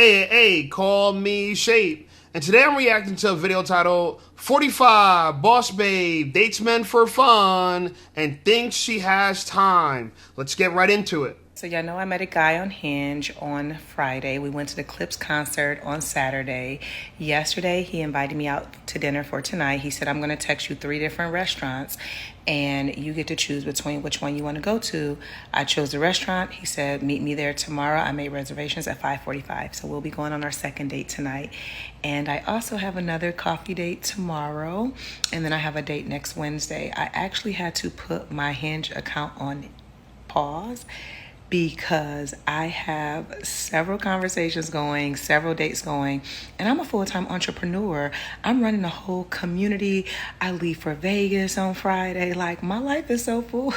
AAA, call me Shape. And today I'm reacting to a video titled 45 Boss Babe Dates Men for Fun and Thinks She Has Time. Let's get right into it. So y'all know I met a guy on Hinge on Friday. We went to the Clips concert on Saturday. Yesterday, he invited me out to dinner for tonight. He said, I'm going to text you 3 different restaurants and you get to choose between which one you want to go to. I chose the restaurant. He said, meet me there tomorrow. I made reservations at 5:45. So we'll be going on our second date tonight. And I also have another coffee date tomorrow. And then I have a date next Wednesday. I actually had to put my Hinge account on pause because I have several conversations going, several dates going, and I'm a full-time entrepreneur. I'm running a whole community. I leave for Vegas on Friday. Like, my life is so full.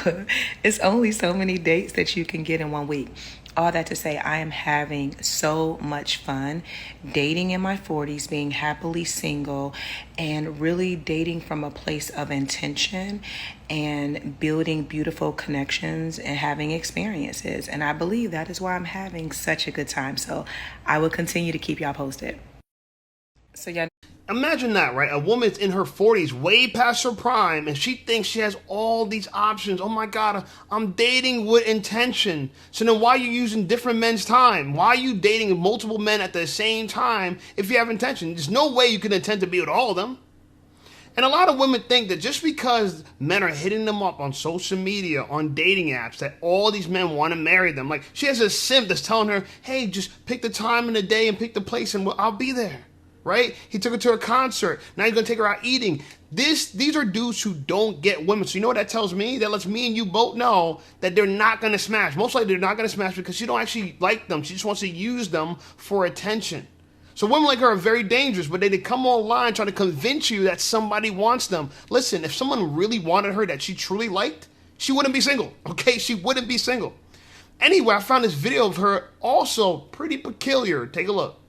It's only so many dates that you can get in 1 week. All that to say, I am having so much fun dating in my 40s, being happily single, and really dating from a place of intention and building beautiful connections and having experiences. And I believe that is why I'm having such a good time. So I will continue to keep y'all posted. So yeah. Imagine that, right? A woman's in her 40s, way past her prime, and she thinks she has all these options. Oh my God, I'm dating with intention. So then why are you using different men's time? Why are you dating multiple men at the same time if you have intention? There's no way you can intend to be with all of them. And a lot of women think that just because men are hitting them up on social media, on dating apps, that all these men want to marry them. Like, she has a simp that's telling her, hey, just pick the time and the day and pick the place and I'll be there. Right? He took her to a concert. Now he's going to take her out eating. These are dudes who don't get women. So you know what that tells me? That lets me and you both know that they're not going to smash. Most likely they're not going to smash because she don't actually like them. She just wants to use them for attention. So women like her are very dangerous, but they come online trying to convince you that somebody wants them. Listen, if someone really wanted her that she truly liked, she wouldn't be single. Okay? She wouldn't be single. Anyway, I found this video of her also pretty peculiar. Take a look.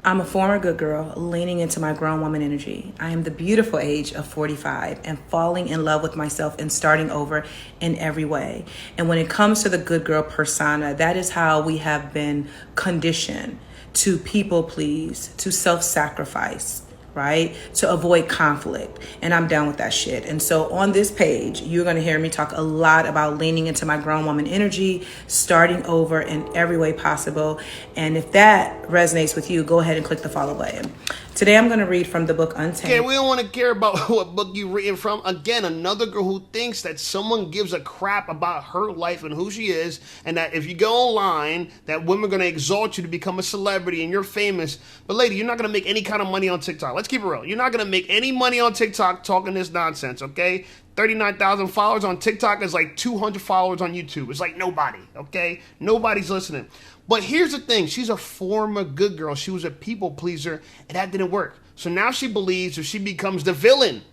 I'm a former good girl leaning into my grown woman energy. I am the beautiful age of 45 and falling in love with myself and starting over in every way. And when it comes to the good girl persona, that is how we have been conditioned to people please, to self-sacrifice, right? To avoid conflict. And I'm down with that shit. And so on this page, you're going to hear me talk a lot about leaning into my grown woman energy, starting over in every way possible. And if that resonates with you, go ahead and click the follow button. Today, I'm going to read from the book Untamed. Okay, we don't want to care about what book you've written from. Again, another girl who thinks that someone gives a crap about her life and who she is, and that if you go online, that women are going to exalt you to become a celebrity and you're famous. But lady, you're not going to make any kind of money on TikTok. Let's keep it real. You're not going to make any money on TikTok talking this nonsense, okay? 39,000 followers on TikTok is like 200 followers on YouTube. It's like nobody, okay? Nobody's listening. But here's the thing. She's a former good girl. She was a people pleaser, and that didn't work. So now she believes if she becomes the villain,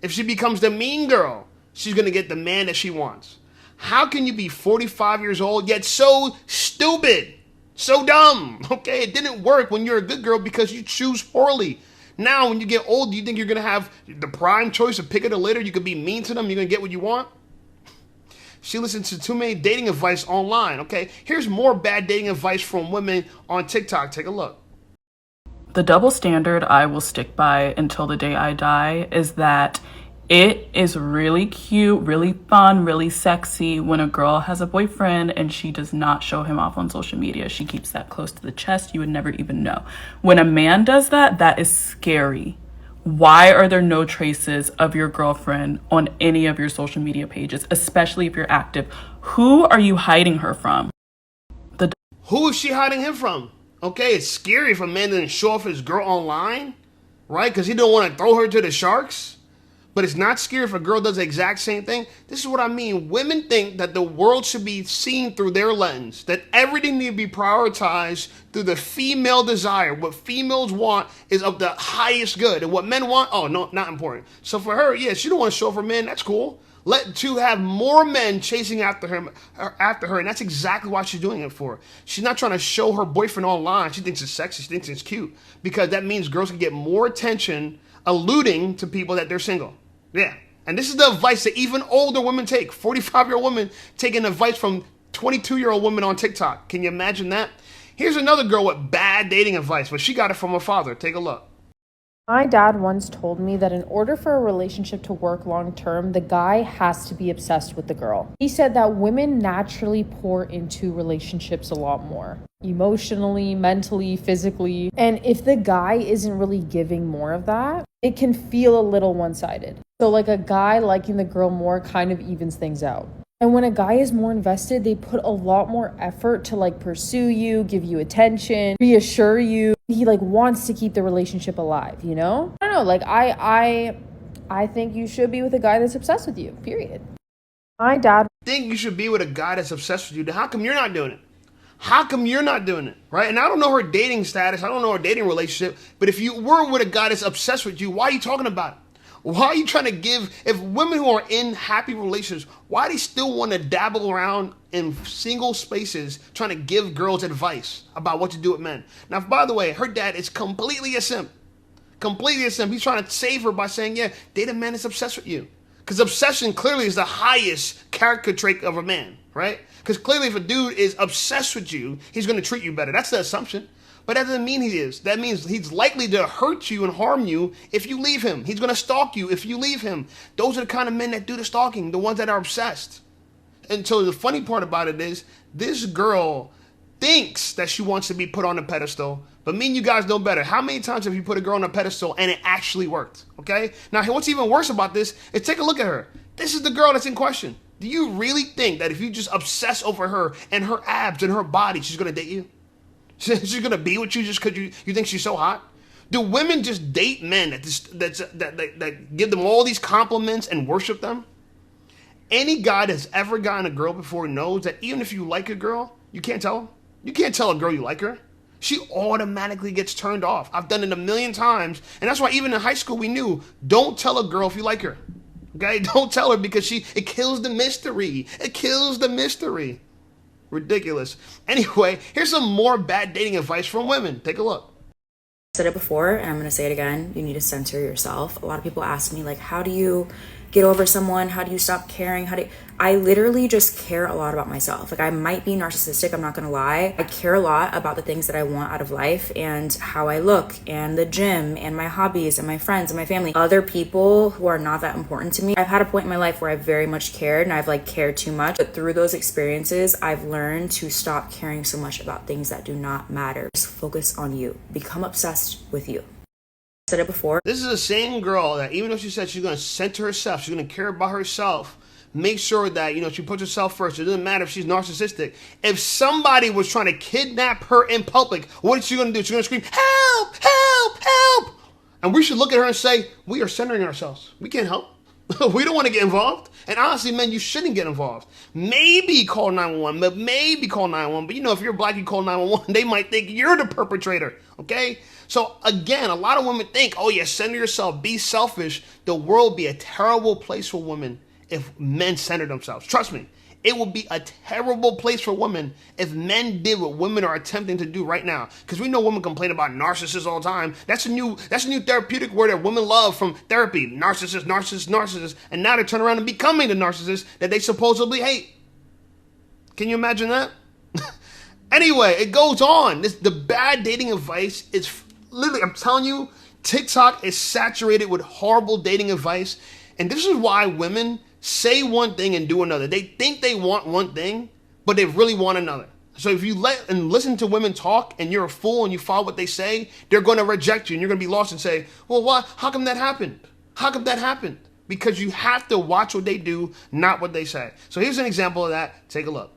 if she becomes the mean girl, she's going to get the man that she wants. How can you be 45 years old yet so stupid, so dumb? Okay, it didn't work when you're a good girl because you choose poorly. Now, when you get old, do you think you're going to have the prime choice of pick it or litter? You could be mean to them. You're going to get what you want? She listens to too many dating advice online, okay? Here's more bad dating advice from women on TikTok. Take a look. The double standard I will stick by until the day I die is that it is really cute, really fun, really sexy when a girl has a boyfriend and she does not show him off on social media. She keeps that close to the chest. You would never even know. When a man does that, that is scary. Why are there no traces of your girlfriend on any of your social media pages, especially if you're active? Who are you hiding her from? Who is she hiding him from? Okay, it's scary if a man doesn't show off his girl online, right? Because he don't want to throw her to the sharks. But it's not scary if a girl does the exact same thing. This is what I mean. Women think that the world should be seen through their lens, that everything need to be prioritized through the female desire. What females want is of the highest good. And what men want, oh, no, not important. So for her, yeah, she don't want to show off her man. That's cool. To have more men chasing after her, and that's exactly what she's doing it for. She's not trying to show her boyfriend online. She thinks it's sexy. She thinks it's cute. Because that means girls can get more attention alluding to people that they're single. Yeah, and this is the advice that even older women take. 45-year-old women taking advice from 22-year-old women on TikTok. Can you imagine that? Here's another girl with bad dating advice, but she got it from her father. Take a look. My dad once told me that in order for a relationship to work long term, the guy has to be obsessed with the girl. He said that women naturally pour into relationships a lot more, emotionally, mentally, physically. And if the guy isn't really giving more of that, it can feel a little one-sided. So like a guy liking the girl more kind of evens things out. And when a guy is more invested, they put a lot more effort to like pursue you, give you attention, reassure you. He like wants to keep the relationship alive, you know? I don't know, like I think you should be with a guy that's obsessed with you, period. My dad Think you should be with a guy that's obsessed with you. Then how come you're not doing it? How come you're not doing it, right? And I don't know her dating status. I don't know her dating relationship. But if you were with a guy that's obsessed with you, why are you talking about it? Why are you trying to give, if women who are in happy relationships, why do they still want to dabble around in single spaces trying to give girls advice about what to do with men? Now, by the way, her dad is completely a simp. Completely a simp. He's trying to save her by saying, yeah, date a man that's obsessed with you. Because obsession clearly is the highest character trait of a man, right? Because clearly if a dude is obsessed with you, he's going to treat you better. That's the assumption. But that doesn't mean he is. That means he's likely to hurt you and harm you if you leave him. He's going to stalk you if you leave him. Those are the kind of men that do the stalking, the ones that are obsessed. And so the funny part about it is this girl thinks that she wants to be put on a pedestal, but me and you guys know better. How many times have you put a girl on a pedestal and it actually worked? Okay? Now, what's even worse about this is take a look at her. This is the girl that's in question. Do you really think that if you just obsess over her and her abs and her body, she's going to date you? She's gonna be with you just because you think she's so hot? Do women just date men that give them all these compliments and worship them? Any guy that's ever gotten a girl before knows that even if you like a girl, you can't tell her. You can't tell a girl you like her. She automatically gets turned off. I've done it a million times, and that's why even in high school we knew, don't tell a girl if you like her. Okay, don't tell her because it kills the mystery. It kills the mystery. Ridiculous. Anyway, here's some more bad dating advice from women. Take a look. I said it before and I'm going to say it again. You need to censor yourself. A lot of people ask me, like, how do you get over someone? How do you stop caring? I literally just care a lot about myself. Like, I might be narcissistic, I'm not gonna lie. I care a lot about the things that I want out of life and how I look and the gym and my hobbies and my friends and my family. Other people who are not that important to me. I've had a point in my life where I very much cared and I've like cared too much. But through those experiences, I've learned to stop caring so much about things that do not matter. Just focus on you. Become obsessed with you. Said it before. This is the same girl that even though she said she's going to center herself, she's going to care about herself, make sure that, she puts herself first. It doesn't matter if she's narcissistic. If somebody was trying to kidnap her in public, what is she going to do? She's going to scream, help, help, help. And we should look at her and say, we are centering ourselves. We can't help. We don't want to get involved. And honestly, men, you shouldn't get involved. Maybe call 911, but maybe call 911. But if you're black, you call 911, they might think you're the perpetrator, okay? So again, a lot of women think, oh yeah, center yourself, be selfish. The world would be a terrible place for women if men centered themselves. Trust me, it would be a terrible place for women if men did what women are attempting to do right now. Because we know women complain about narcissists all the time. That's a new therapeutic word that women love from therapy. Narcissist, narcissist, narcissist. And now they turn around and becoming the narcissist that they supposedly hate. Can you imagine that? Anyway, it goes on. The bad dating advice is literally, I'm telling you, TikTok is saturated with horrible dating advice. And this is why women say one thing and do another. They think they want one thing, but they really want another. So if you listen to women talk and you're a fool and you follow what they say, they're going to reject you and you're going to be lost and say, well, why? How come that happened? How come that happened? Because you have to watch what they do, not what they say. So here's an example of that. Take a look.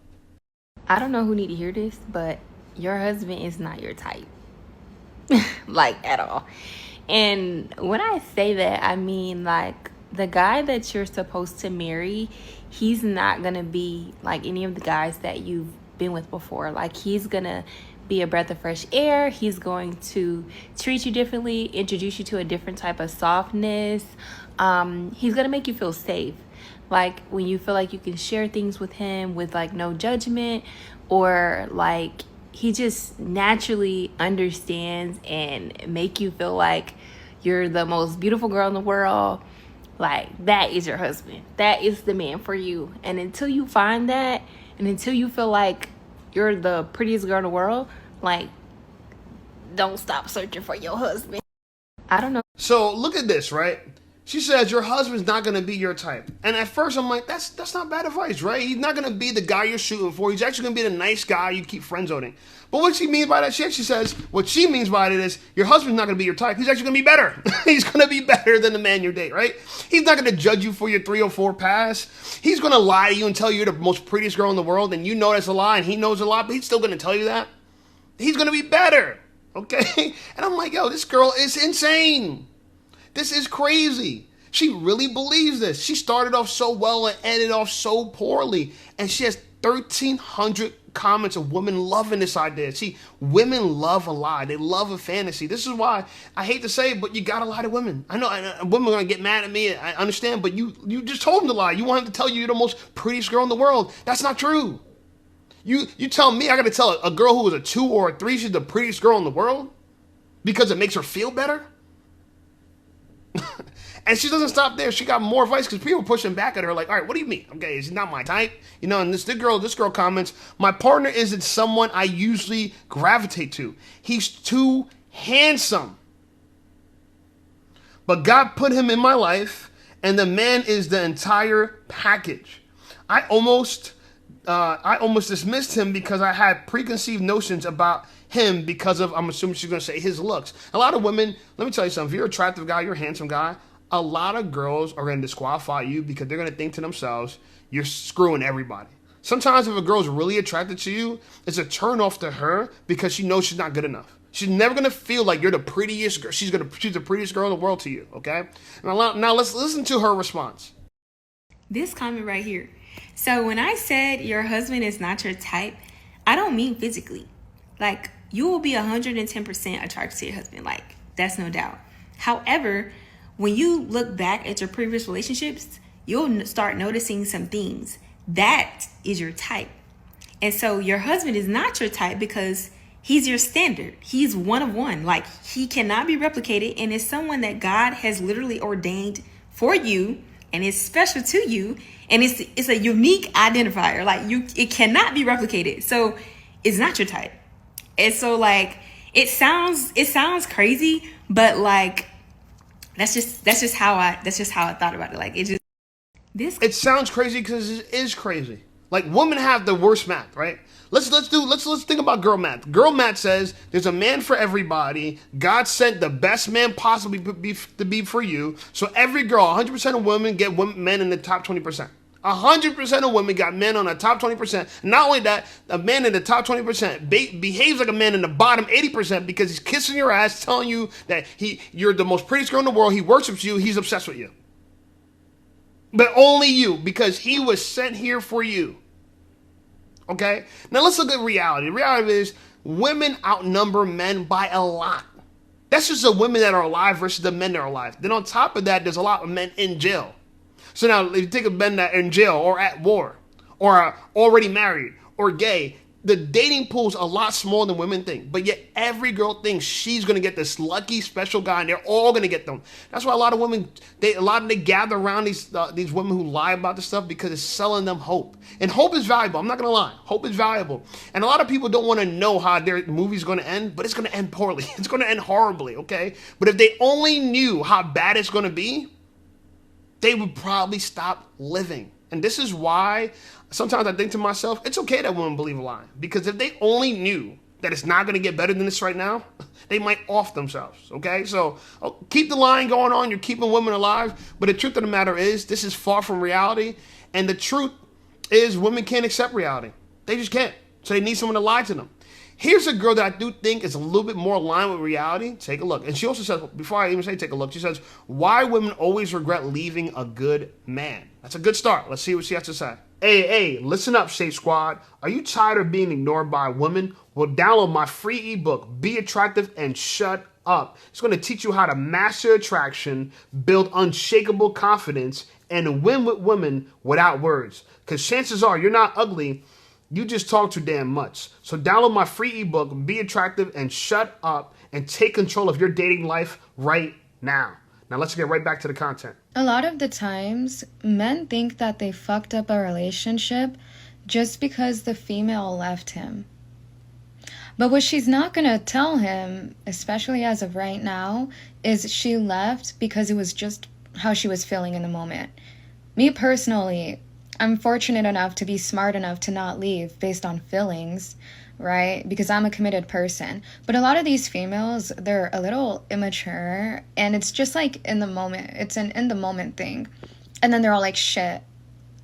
I don't know who need to hear this, but your husband is not your type. Like, at all. And when I say that, I mean, like, the guy that you're supposed to marry, he's not gonna be like any of the guys that you've been with before. Like, he's gonna be a breath of fresh air. He's going to treat you differently, introduce you to a different type of softness. He's gonna make you feel safe. Like, when you feel like you can share things with him with like no judgment, or like he just naturally understands and make you feel like you're the most beautiful girl in the world. Like, that is your husband. That is the man for you. And until you find that, and until you feel like you're the prettiest girl in the world, Like, don't stop searching for your husband. I don't know. So look at this, right? She says your husband's not gonna be your type, and at first I'm like, that's not bad advice, right? He's not gonna be the guy you're shooting for. He's actually gonna be the nice guy you keep friend zoning. But what she means by that, she actually says what she means by it is your husband's not gonna be your type. He's actually gonna be better. He's gonna be better than the man you date, right? He's not gonna judge you for your 304 pass. He's gonna lie to you and tell you you're the most prettiest girl in the world, and you know that's a lie, and he knows a lot, but he's still gonna tell you that. He's gonna be better, okay? And I'm like, yo, this girl is insane. This is crazy. She really believes this. She started off so well and ended off so poorly. And she has 1,300 comments of women loving this idea. See, women love a lie. They love a fantasy. This is why I hate to say it, but you gotta lie to women. I know women are gonna get mad at me. I understand, but you just told them to lie. You want him to tell you you're the most prettiest girl in the world. That's not true. You tell me I gotta tell a girl who was a 2 or a 3 she's the prettiest girl in the world because it makes her feel better? And she doesn't stop there. She got more advice because people pushing back at her like, all right, what do you mean? Okay, is he not my type? You know, and this girl comments, my partner isn't someone I usually gravitate to. He's too handsome. But God put him in my life, and the man is the entire package. I almost dismissed him because I had preconceived notions about him because of, I'm assuming she's going to say, his looks. A lot of women, let me tell you something, if you're an attractive guy, you're a handsome guy, a lot of girls are going to disqualify you because they're going to think to themselves, you're screwing everybody. Sometimes if a girl's really attracted to you, it's a turn off to her because she knows she's not good enough. She's never going to feel like you're the prettiest girl. She's the prettiest girl in the world to you, okay? Now let's listen to her response. This comment right here. So when I said your husband is not your type, I don't mean physically. Like, you will be 110% attracted to your husband. Like, that's no doubt. However, when you look back at your previous relationships, you'll start noticing some things. That is your type. And so your husband is not your type because he's your standard. He's one of one. Like, he cannot be replicated, and is someone that God has literally ordained for you and is special to you, and it's a unique identifier. Like, it cannot be replicated. So it's not your type. And so, like, it sounds crazy, but like that's just how I thought about it. Like, it sounds crazy because it is crazy. Like, women have the worst math, right? Let's think about girl math. Girl math says there's a man for everybody. God sent the best man possibly to be for you. So every girl, 100% of women get men in the top 20%. 100% of women got men on the top 20%. Not only that, a man in the top 20% behaves like a man in the bottom 80% because he's kissing your ass, telling you that you're the most prettiest girl in the world. He worships you. He's obsessed with you. But only you, because he was sent here for you. Okay? Now let's look at reality. The reality is women outnumber men by a lot. That's just the women that are alive versus the men that are alive. Then on top of that, there's a lot of men in jail. So now, if you take a men that are in jail or at war or are already married or gay, the dating pool's a lot smaller than women think. But yet every girl thinks she's going to get this lucky special guy, and they're all going to get them. That's why a lot of women, they gather around these women who lie about this stuff because it's selling them hope. And hope is valuable. I'm not going to lie. Hope is valuable. And a lot of people don't want to know how their movie's going to end, but it's going to end poorly. It's going to end horribly, okay? But if they only knew how bad it's going to be, they would probably stop living. And this is why sometimes I think to myself, it's okay that women believe a lie. Because if they only knew that it's not going to get better than this right now, they might off themselves, okay? So keep the lying going on. You're keeping women alive. But the truth of the matter is, this is far from reality. And the truth is, women can't accept reality. They just can't. So they need someone to lie to them. Here's a girl that I do think is a little bit more aligned with reality. Take a look. And she also says, before I even say take a look, she says, why women always regret leaving a good man. That's a good start. Let's see what she has to say. Hey, listen up, Shape Squad. Are you tired of being ignored by women? Well, download my free ebook, Be Attractive and Shut Up. It's going to teach you how to master attraction, build unshakable confidence, and win with women without words. Because chances are you're not ugly. You just talk too damn much. So download my free ebook, Be Attractive and Shut Up, and take control of your dating life right now. Now let's get right back to the content. A lot of the times, men think that they fucked up a relationship just because the female left him. But what she's not gonna tell him, especially as of right now, is she left because it was just how she was feeling in the moment. Me personally, I'm fortunate enough to be smart enough to not leave based on feelings, right? Because I'm a committed person. But a lot of these females, they're a little immature, and it's just like in the moment. It's an in the moment thing. And then they're all like, shit,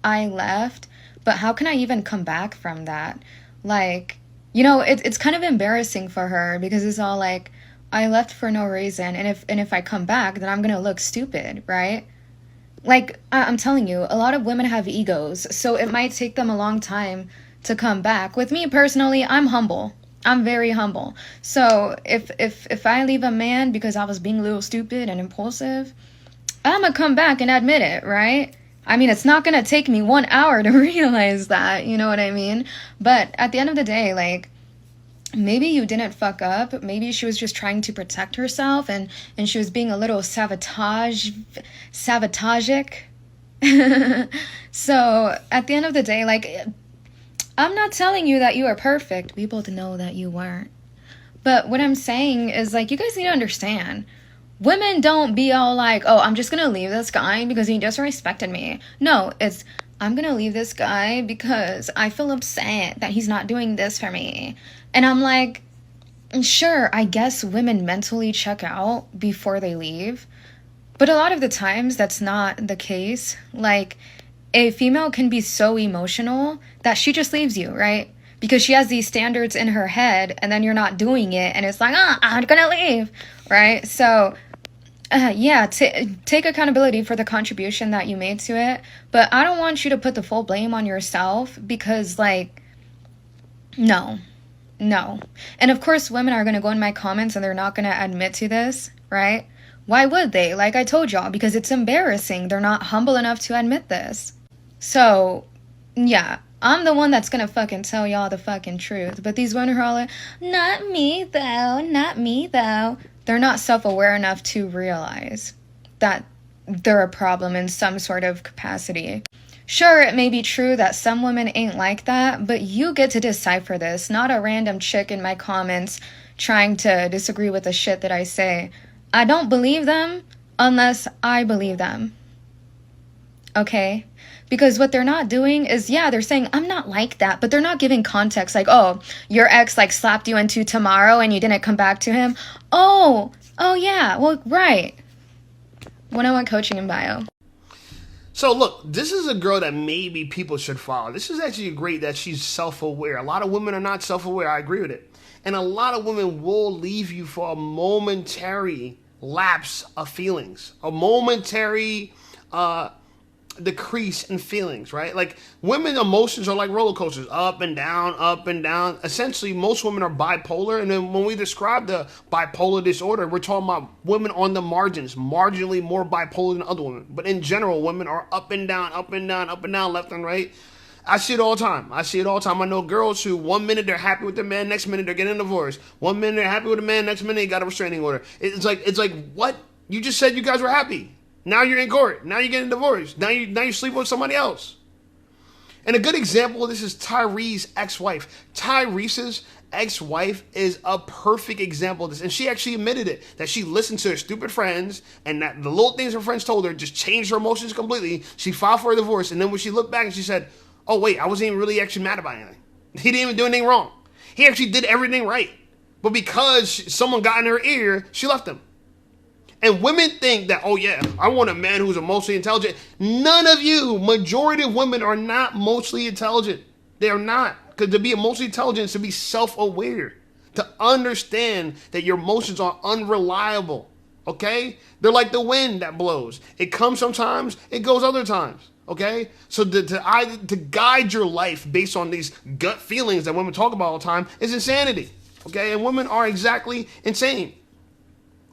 I left, but how can I even come back from that? Like, you know, it's kind of embarrassing for her because it's all like, I left for no reason, and if I come back, then I'm gonna look stupid, right? Like, I'm telling you, a lot of women have egos, so it might take them a long time to come back. With me personally, I'm humble. I'm very humble. So if I leave a man because I was being a little stupid and impulsive, I'm gonna come back and admit it, right? I mean, it's not gonna take me 1 hour to realize that, you know what I mean? But at the end of the day, like, maybe you didn't fuck up. Maybe she was just trying to protect herself and she was being a little sabotagic. So at the end of the day, like, I'm not telling you that you are perfect. We both know that you weren't. But what I'm saying is, like, you guys need to understand. Women don't be all like, oh, I'm just going to leave this guy because he disrespected me. No, it's, I'm going to leave this guy because I feel upset that he's not doing this for me. And I'm like, sure, I guess women mentally check out before they leave. But a lot of the times that's not the case. Like, a female can be so emotional that she just leaves you, right? Because she has these standards in her head and then you're not doing it. And it's like, I'm going to leave, right? So yeah, take accountability for the contribution that you made to it. But I don't want you to put the full blame on yourself because, like, no. And of course, women are going to go in my comments and they're not going to admit to this, right? Why would they? Like I told y'all, because it's embarrassing. They're not humble enough to admit this. So, yeah, I'm the one that's going to fucking tell y'all the fucking truth. But these women are all like, not me though. They're not self-aware enough to realize that they're a problem in some sort of capacity. Sure, it may be true that some women ain't like that, but you get to decipher this, not a random chick in my comments trying to disagree with the shit that I say. I don't believe them unless I believe them. Okay? Because what they're not doing is, yeah, they're saying, I'm not like that, but they're not giving context like, oh, your ex like slapped you into tomorrow and you didn't come back to him. Oh yeah, well, right. 101 coaching in bio. So look, this is a girl that maybe people should follow. This is actually great that she's self-aware. A lot of women are not self-aware. I agree with it. And a lot of women will leave you for a momentary lapse of feelings, a momentary decrease in feelings, right? Like, women emotions are like roller coasters, up and down, up and down. Essentially, most women are bipolar. And then when we describe the bipolar disorder, we're talking about women on the margins, marginally more bipolar than other women. But in general, women are up and down, up and down, up and down, left and right. I see it all the time. I know girls who 1 minute they're happy with their man, next minute they're getting a divorce. 1 minute they're happy with a man, next minute they got a restraining order. It's like what? You just said you guys were happy. Now you're in court. Now you're getting divorced. Now you sleep with somebody else. And a good example of this is Tyrese's ex-wife. Tyrese's ex-wife is a perfect example of this. And she actually admitted it, that she listened to her stupid friends and that the little things her friends told her just changed her emotions completely. She filed for a divorce. And then when she looked back and she said, oh, wait, I wasn't even really actually mad about anything. He didn't even do anything wrong. He actually did everything right. But because someone got in her ear, she left him. And women think that, oh yeah, I want a man who's emotionally intelligent. None of you, majority of women are not emotionally intelligent. They are not. Because to be emotionally intelligent is to be self-aware. To understand that your emotions are unreliable. Okay? They're like the wind that blows. It comes sometimes, it goes other times. Okay? So to guide your life based on these gut feelings that women talk about all the time is insanity. Okay? And women are exactly insane.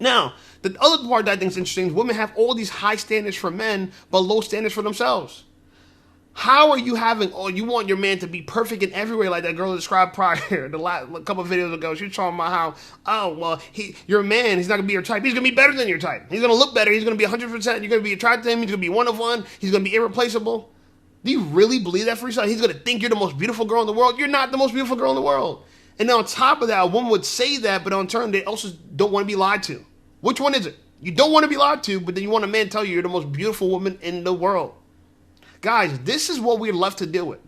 Now, the other part that I think is interesting is women have all these high standards for men, but low standards for themselves. How are you having, you want your man to be perfect in every way, like that girl described prior, a couple of videos ago. She was talking about how, your man, he's not going to be your type. He's going to be better than your type. He's going to look better. He's going to be 100%. You're going to be attracted to him. He's going to be one of one. He's going to be irreplaceable. Do you really believe that for yourself? He's going to think you're the most beautiful girl in the world. You're not the most beautiful girl in the world. And on top of that, a woman would say that, but on turn, they also don't want to be lied to. Which one is it? You don't want to be lied to, but then you want a man to tell you you're the most beautiful woman in the world. Guys, this is what we're left to deal with.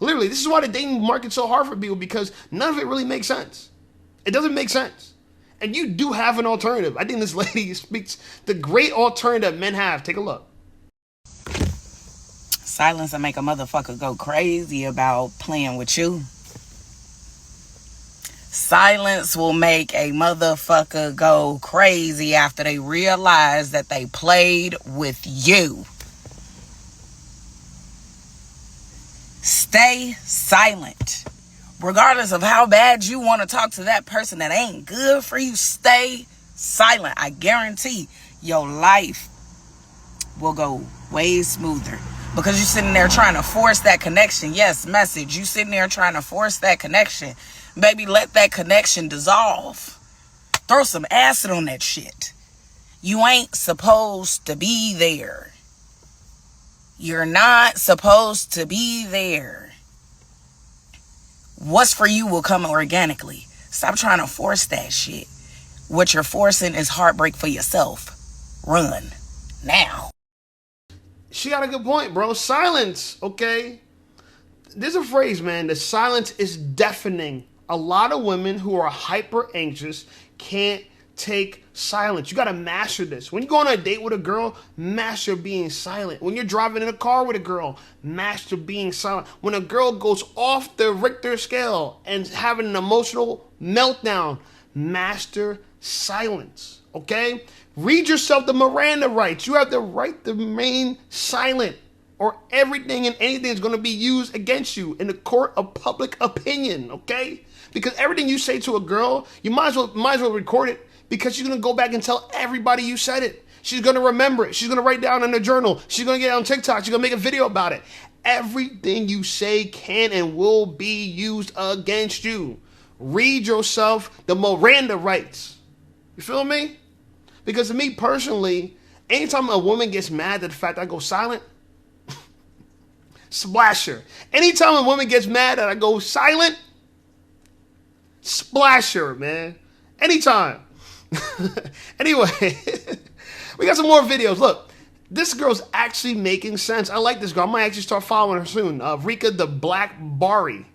Literally, this is why the dating market's so hard for people, because none of it really makes sense. It doesn't make sense. And you do have an alternative. I think this lady speaks the great alternative men have. Take a look. Silence will make a motherfucker go crazy about playing with you. Silence will make a motherfucker go crazy after they realize that they played with you. Stay silent. Regardless of how bad you want to talk to that person that ain't good for you, stay silent. I guarantee your life will go way smoother. Because you're sitting there trying to force that connection. Yes, message. You sitting there trying to force that connection. Baby, let that connection dissolve. Throw some acid on that shit. You ain't supposed to be there. You're not supposed to be there. What's for you will come organically. Stop trying to force that shit. What you're forcing is heartbreak for yourself. Run. Now. She got a good point, bro. Silence, okay? There's a phrase, man, that silence is deafening. A lot of women who are hyper anxious can't take silence. You got to master this. When you go on a date with a girl, master being silent. When you're driving in a car with a girl, master being silent. When a girl goes off the Richter scale and having an emotional meltdown, master silence, okay? Read yourself the Miranda rights. You have the right to remain silent, or everything and anything is going to be used against you in the court of public opinion, okay? Because everything you say to a girl, you might as well record it, because she's going to go back and tell everybody you said it. She's going to remember it. She's going to write down in a journal. She's going to get it on TikTok. She's going to make a video about it. Everything you say can and will be used against you. Read yourself the Miranda rights. You feel me? Because to me personally, anytime a woman gets mad at the fact I go silent, splash her. Anytime a woman gets mad that I go silent, splash her, man. Anytime. Anyway, we got some more videos. Look, this girl's actually making sense. I like this girl. I might actually start following her soon. Rika the Black Bari.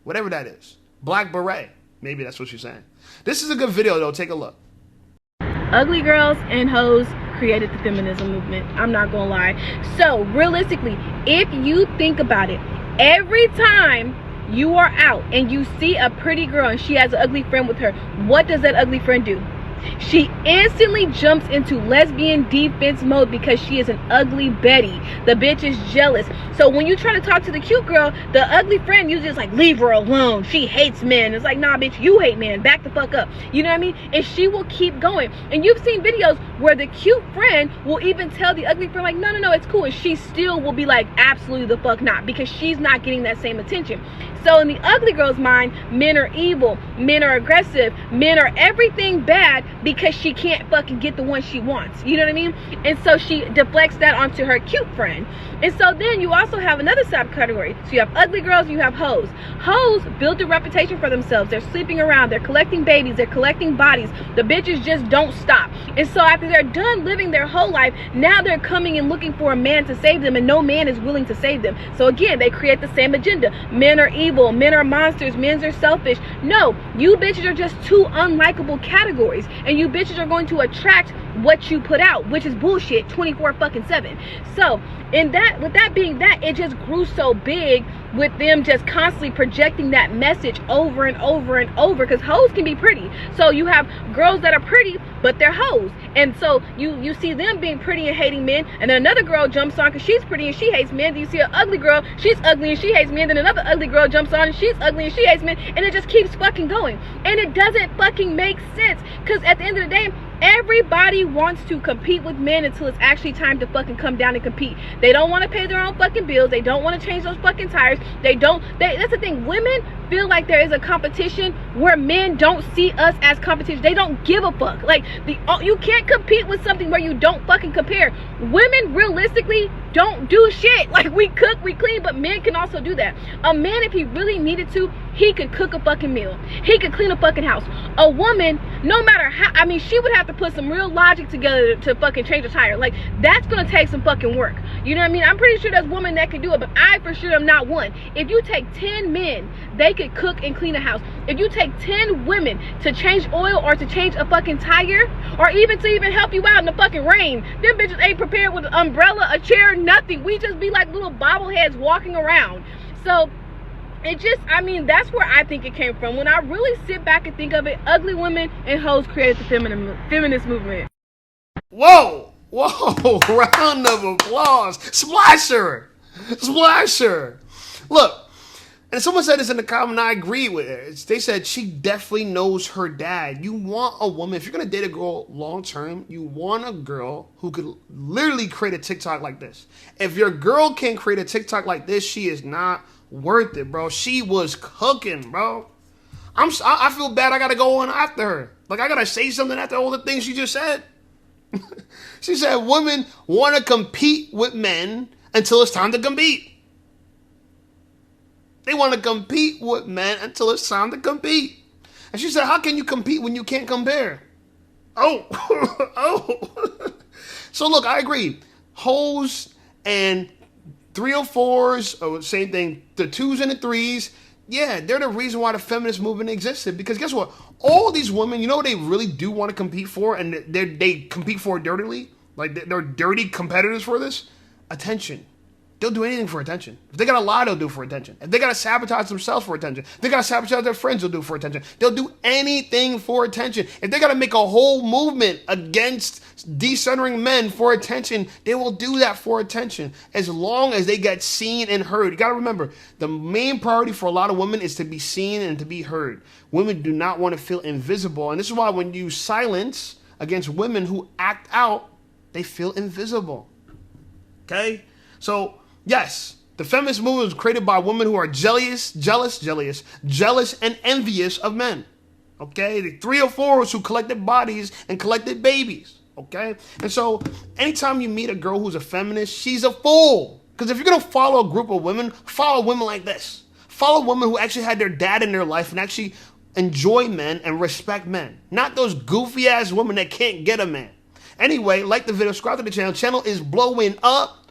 Whatever that is. Black Beret. Maybe that's what she's saying. This is a good video, though. Take a look. Ugly girls and hoes created the feminism movement. I'm not gonna lie. So realistically, if you think about it, every time you are out and you see a pretty girl and she has an ugly friend with her, what does that ugly friend do? She instantly jumps into lesbian defense mode because she is an ugly Betty. The bitch is jealous. So when you try to talk to the cute girl, the ugly friend usually is like, leave her alone. She hates men. It's like, nah, bitch, you hate men. Back the fuck up. You know what I mean? And she will keep going. And you've seen videos where the cute friend will even tell the ugly friend, like, no, it's cool. And she still will be like, absolutely the fuck not, because she's not getting that same attention. So in the ugly girl's mind, men are evil, men are aggressive, men are everything bad because she can't fucking get the one she wants. You know what I mean? And so she deflects that onto her cute friend. And so then you also have another subcategory. So you have ugly girls, you have hoes. Hoes build a reputation for themselves. They're sleeping around, they're collecting babies, they're collecting bodies. The bitches just don't stop. And so after they're done living their whole life, now they're coming and looking for a man to save them, and no man is willing to save them. So again, they create the same agenda. Men are evil, men are monsters, men are selfish. No, you bitches are just two unlikable categories, and you bitches are going to attract what you put out, which is bullshit 24/7. So with that being that, it just grew so big with them just constantly projecting that message over and over and over, because hoes can be pretty. So you have girls that are pretty, but they're hoes. And so you see them being pretty and hating men, and then another girl jumps on because she's pretty and she hates men. Then you see an ugly girl, she's ugly and she hates men. Then another ugly girl jumps on and she's ugly and she hates men. And it just keeps fucking going. And it doesn't fucking make sense, because at the end of the day, everybody wants to compete with men until it's actually time to fucking come down and compete. They don't want to pay their own fucking bills. They don't want to change those fucking tires. That's the thing. Women feel like there is a competition where men don't see us as competition. They don't give a fuck. Like, you can't compete with something where you don't fucking compare. Women realistically don't do shit. Like, we cook, we clean, but men can also do that. A man, if he really needed to, he could cook a fucking meal. He could clean a fucking house. A woman, no matter how, I mean, she would have to put some real logic together to fucking change a tire. Like, that's gonna take some fucking work. You know what I mean? I'm pretty sure there's women that can do it, but I for sure am not one. If you take 10 men, they could cook and clean a house. If you take 10 women to change oil or to change a fucking tire, or even to even help you out in the fucking rain, them bitches ain't prepared with an umbrella, a chair, nothing. We just be like little bobbleheads walking around. So it just, I mean, that's where I think it came from. When I really sit back and think of it, ugly women and hoes created the feminist movement. Whoa, whoa, round of applause. Splasher, splasher. Look, and someone said this in the comment, I agree with it. They said she definitely knows her dad. You want a woman, if you're going to date a girl long term, you want a girl who could literally create a TikTok like this. If your girl can create a TikTok like this, she is not worth it, bro. She was cooking, bro. I feel bad I got to go on after her. Like, I got to say something after all the things she just said. She said women want to compete with men until it's time to compete. They want to compete with men until it's time to compete. And she said, how can you compete when you can't compare? Oh, oh. So look, I agree. Hoes and 304s, oh, same thing, the 2s and the 3s, yeah, they're the reason why the feminist movement existed. Because guess what? All these women, you know what they really do want to compete for, and they compete for dirtily? Like, they're dirty competitors for this? Attention. They'll do anything for attention. If they gotta lie, they'll do it for attention. If they gotta sabotage themselves for attention. If they gotta sabotage their friends, they'll do it for attention. They'll do anything for attention. If they gotta make a whole movement against decentering men for attention, they will do that for attention. As long as they get seen and heard. You gotta remember, the main priority for a lot of women is to be seen and to be heard. Women do not want to feel invisible. And this is why when you silence against women who act out, they feel invisible. Okay? So, yes, the feminist movement was created by women who are jealous, and envious of men. Okay? The 304s who collected bodies and collected babies. Okay? And so, anytime you meet a girl who's a feminist, she's a fool. Because if you're going to follow a group of women, follow women like this. Follow women who actually had their dad in their life and actually enjoy men and respect men. Not those goofy-ass women that can't get a man. Anyway, like the video, subscribe to the channel. Channel is blowing up.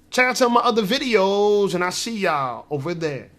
Check out some of my other videos, and I'll see y'all over there.